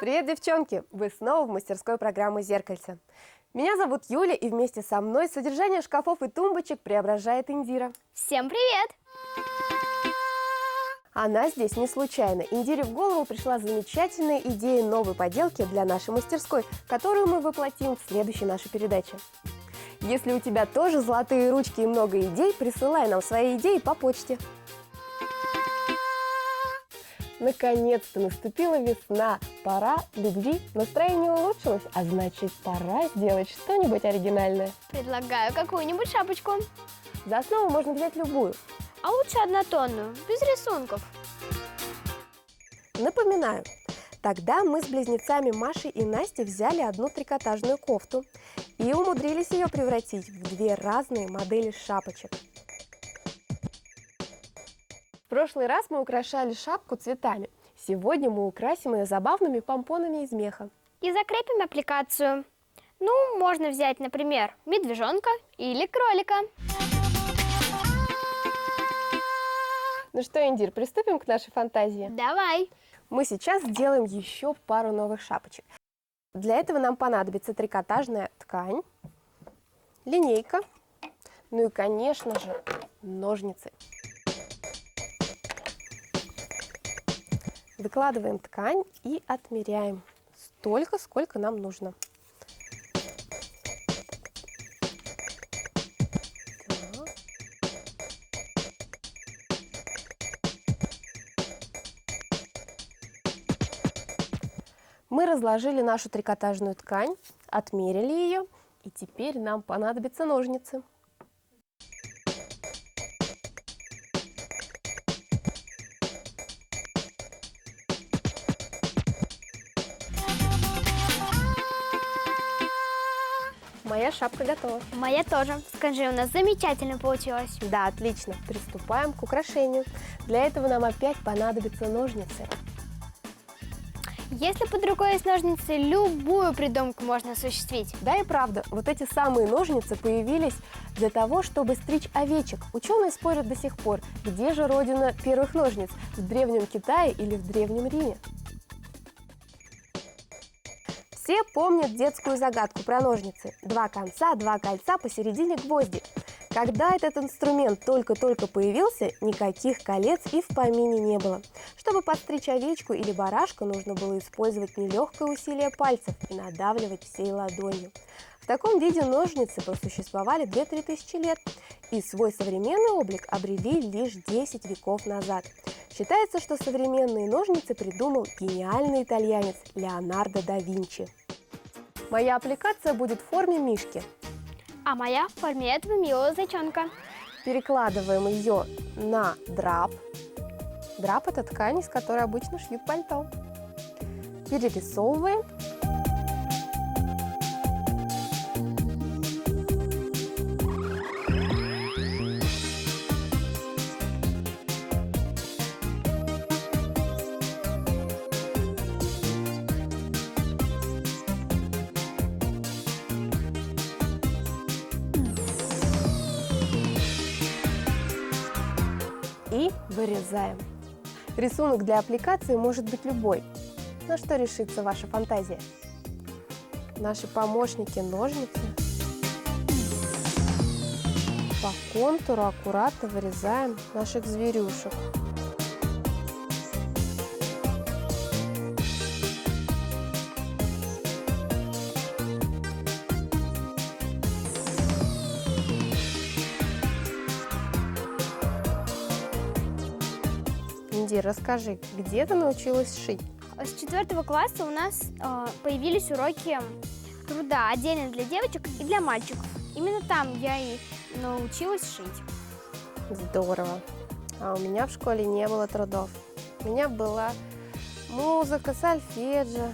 Привет, девчонки! Вы снова в мастерской программы «Зеркальце». Меня зовут Юля, и вместе со мной содержание шкафов и тумбочек преображает Индира. Всем привет! Она здесь не случайно. Индире в голову пришла замечательная идея новой поделки для нашей мастерской, которую мы воплотим в следующей нашей передаче. Если у тебя тоже золотые ручки и много идей, присылай нам свои идеи по почте. Наконец-то наступила весна, пора любви, настроение улучшилось, а значит пора сделать что-нибудь оригинальное. Предлагаю какую-нибудь шапочку. За основу можно взять любую. А лучше однотонную, без рисунков. Напоминаю, тогда мы с близнецами Машей и Настей взяли одну трикотажную кофту и умудрились ее превратить в две разные модели шапочек. В прошлый раз мы украшали шапку цветами. Сегодня мы украсим ее забавными помпонами из меха. И закрепим аппликацию. Ну, можно взять, например, медвежонка или кролика. Ну что, Индир, приступим к нашей фантазии? Давай! Мы сейчас сделаем еще пару новых шапочек. Для этого нам понадобится трикотажная ткань, линейка, ну и, конечно же, ножницы. Выкладываем ткань и отмеряем столько, сколько нам нужно. Так. Мы разложили нашу трикотажную ткань, отмерили ее, и теперь нам понадобятся ножницы. Моя шапка готова. Моя тоже. Скажи, у нас замечательно получилось. Да, отлично. Приступаем к украшению. Для этого нам опять понадобятся ножницы. Если под рукой есть ножницы, любую придумку можно осуществить. Да и правда, вот эти самые ножницы появились для того, чтобы стричь овечек. Ученые спорят до сих пор, где же родина первых ножниц, в Древнем Китае или в Древнем Риме. Все помнят детскую загадку про ножницы. Два конца, два кольца, посередине гвозди. Когда этот инструмент только-только появился, никаких колец и в помине не было. Чтобы подстричь овечку или барашка, нужно было использовать нелегкое усилие пальцев и надавливать всей ладонью. В таком виде ножницы просуществовали 2-3 тысячи лет и свой современный облик обрели лишь 10 веков назад. Считается, что современные ножницы придумал гениальный итальянец Леонардо да Винчи. Моя аппликация будет в форме мишки. А моя в форме этого милого зайчонка. Перекладываем ее на драп. Драп – это ткань, из которой обычно шьют пальто. Перерисовываем. И вырезаем. Рисунок для аппликации может быть любой. На что решится ваша фантазия? Наши помощники ножницы. По контуру аккуратно вырезаем наших зверюшек. Индир, расскажи, где ты научилась шить? С 4 класса у нас появились уроки труда отдельно для девочек и для мальчиков. Именно там я и научилась шить. Здорово. А у меня в школе не было трудов. У меня была музыка, сольфеджио,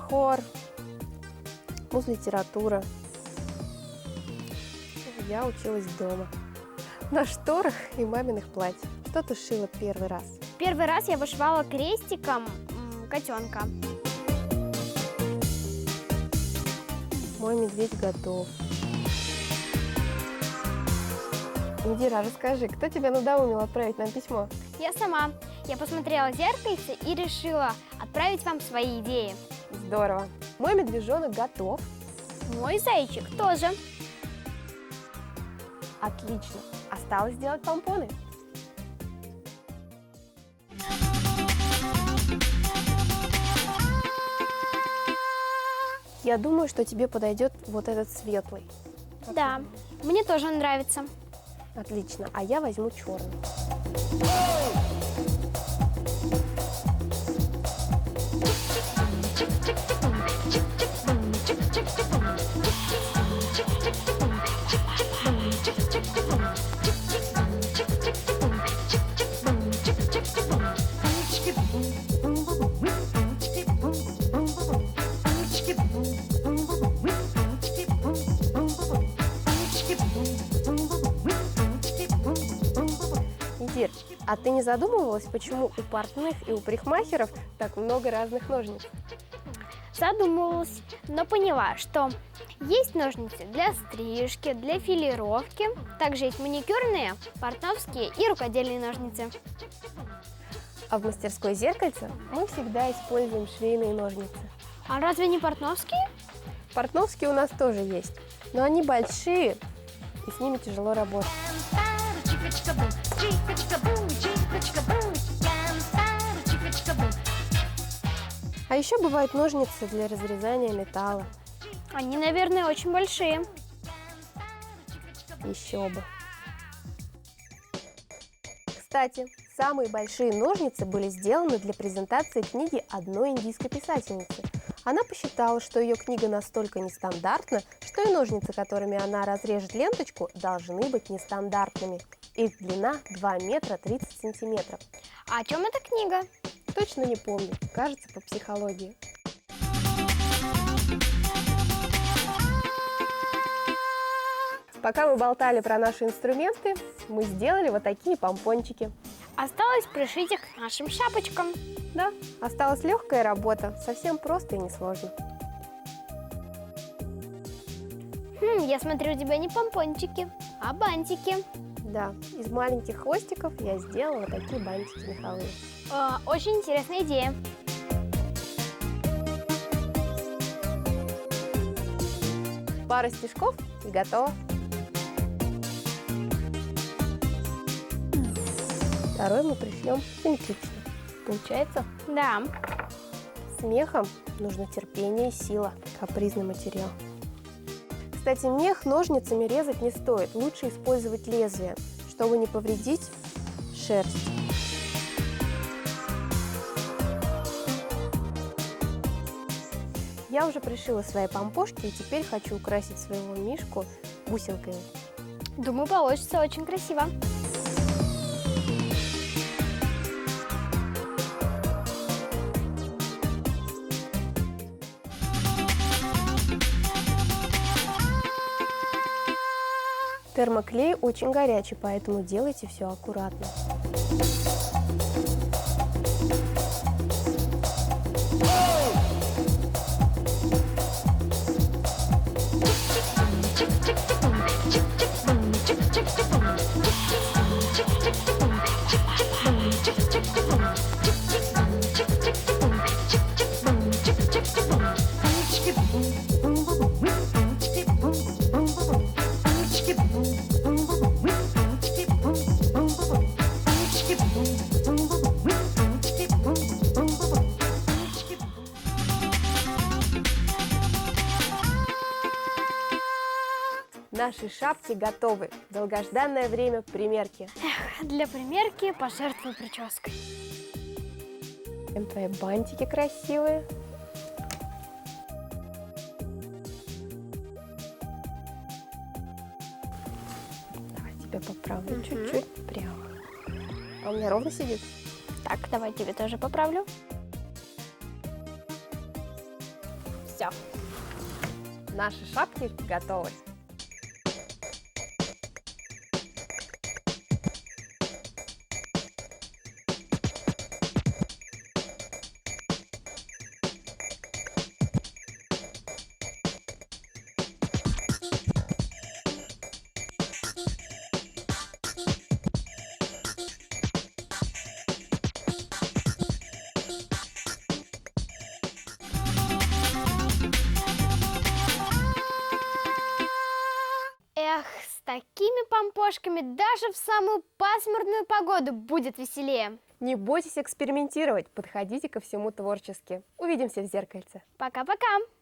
хор, муз-литература. Я училась дома. На шторах и маминых платьях. Что ты шила первый раз? Первый раз я вышивала крестиком котенка. Мой медведь готов. Индира, расскажи, кто тебя надоумил отправить нам письмо? Я сама. Я посмотрела в зеркальце и решила отправить вам свои идеи. Здорово. Мой медвежонок готов. Мой зайчик тоже. Отлично. Осталось сделать помпоны. Я думаю, что тебе подойдет вот этот светлый. Как Да, ты думаешь? мне тоже он нравится. Отлично. А я возьму черный. Идир, а ты не задумывалась, почему у портных и у парикмахеров так много разных ножниц? Задумывалась, но поняла, что есть ножницы для стрижки, для филировки, также есть маникюрные, портновские и рукодельные ножницы. А в мастерской «Зеркальце» мы всегда используем швейные ножницы. А разве не портновские? Портновские у нас тоже есть, но они большие, и с ними тяжело работать. А еще бывают ножницы для разрезания металла. Они, наверное, очень большие. Еще бы. Кстати, самые большие ножницы были сделаны для презентации книги одной индийской писательницы. Она посчитала, что ее книга настолько нестандартна, что и ножницы, которыми она разрежет ленточку, должны быть нестандартными. Их длина 2 метра 30 сантиметров. А о чем эта книга? Точно не помню, кажется, по психологии. Пока мы болтали про наши инструменты, мы сделали вот такие помпончики. Осталось пришить их к нашим шапочкам. Да, осталась легкая работа, совсем просто и несложно. Я смотрю, у тебя не помпончики, а бантики. Да, из маленьких хвостиков я сделала вот такие бантики меховые. Очень интересная идея. Пара стежков и готово. Второй мы пришьем симметрично. Получается? Да. С мехом нужно терпение и сила. Капризный материал. Кстати, мех ножницами резать не стоит. Лучше использовать лезвие, чтобы не повредить шерсть. Я уже пришила свои помпошки и теперь хочу украсить своего мишку бусинками. Думаю, получится очень красиво. Термоклей очень горячий, поэтому делайте все аккуратно. Наши шапки готовы. Долгожданное время примерки. Для примерки пожертвую прической. Твои бантики красивые. Давай тебя поправлю чуть-чуть прямо. А у меня ровно сидит. Так, давай тебе тоже поправлю. Все. Наши шапки готовы. помпошками даже в самую пасмурную погоду будет веселее. Не бойтесь экспериментировать, подходите ко всему творчески. Увидимся в зеркальце. Пока-пока!